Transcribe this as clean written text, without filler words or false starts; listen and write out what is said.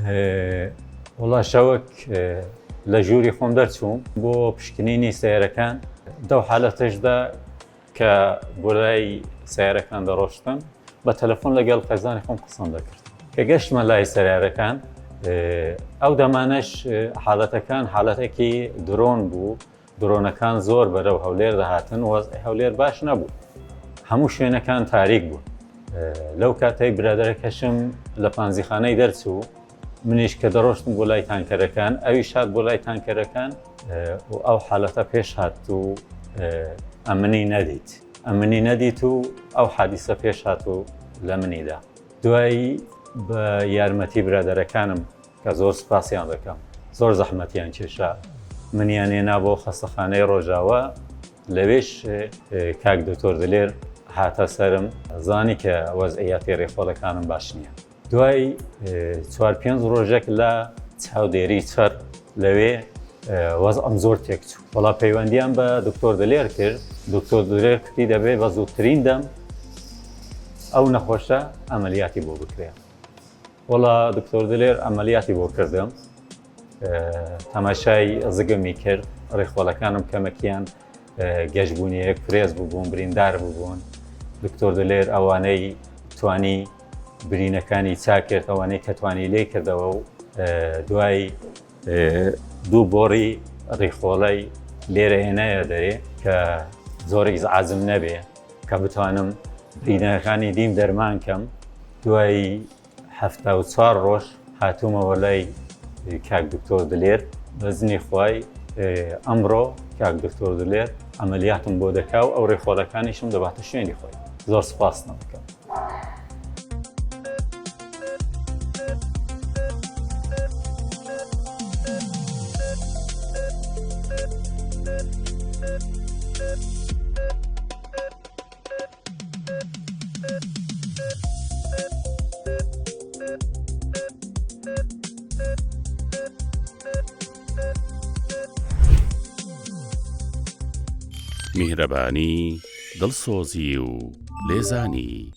وڵا شەوەک لە ژووری خۆم دەرچووم بۆ پشکنینی سەیارەکان دەو حالەتەشدا کە بۆ لای سەیارەکان دەڕۆشتم بە تەلەفۆن لەگەڵ قەزانی خۆم قسەم دەکرد کە گەشتمە لای سەیارەکان ئەو دەمانەش حالەتەکان حالەتێکی درۆن بوو درۆنەکان زۆر بەرەو هەولێر دەهاتن وەزعی هەولێر باش نەبوو هەموو شوێنەکان تاریک بوون لەو کاتەی برادەرەکەشم لە پانزیخانەی دەرچوو منیش کە دەڕۆشتم بۆ لای تانکەرەکان ئەویش هات بۆ لای تانکەرەکان و ئەو حالەتە پێش هات و ئەمنی نەدیت و ئەو حادیسە پێش هات و لە منیدا دوایی بە یارمەتی برادەرەکانم کە زۆر سوپاسیان دەکەم زۆر زەحمەتیان کێشا منیان هێنا بۆ خەستەخانەی ڕۆژاوە لەوێش کاک دکتۆر دلێر هاتە سەرم زانی کە وەزعیەتی ڕێخۆڵەکانم باش نییە دوای 4-5 ڕۆژێک لە چاودێری چەر لەوێ وەزعم زۆر تێکچوو وەڵا پەیوەندیان بە دکتۆر دلێر کرد دکتۆر دلێر کردی دەبێت بە زووترین دەم ئەو نەخۆشە ئەمەلیاتی بۆ بکرێن وەڵا دکتۆر دلێر ئەمەلیاتی بۆ کردم تەماشای زگمی کرد ڕێخۆڵەکانم کەمەکیان گەشتبوونیەک فرێز بووبوون بریندار بووبوون دکتۆر دلێر ئەوانەی توانی برینەکانی چاکرد ئەوانەی کە توانی لێ کردەوە و دوای دوو بۆڕی ڕێخۆڵەی لێرە هێنایە دەرێ کە زۆری ئازم نەبێ کە بتوانم برینەکانی دیم دەرمان کەم دوای 74 ڕۆژ هاتوومەوە لای کاک دکتۆر دلێر بەزنی خوای ئەمڕۆ کاک دکتۆر دلێر ئەمەلیاتم بۆ دەکا و ئەو ڕێخۆڵەکانیشم دەباتە شوێنی خۆی زۆر سوپاس دەکەم. میهرەبانی دڵسۆزی و لێزانی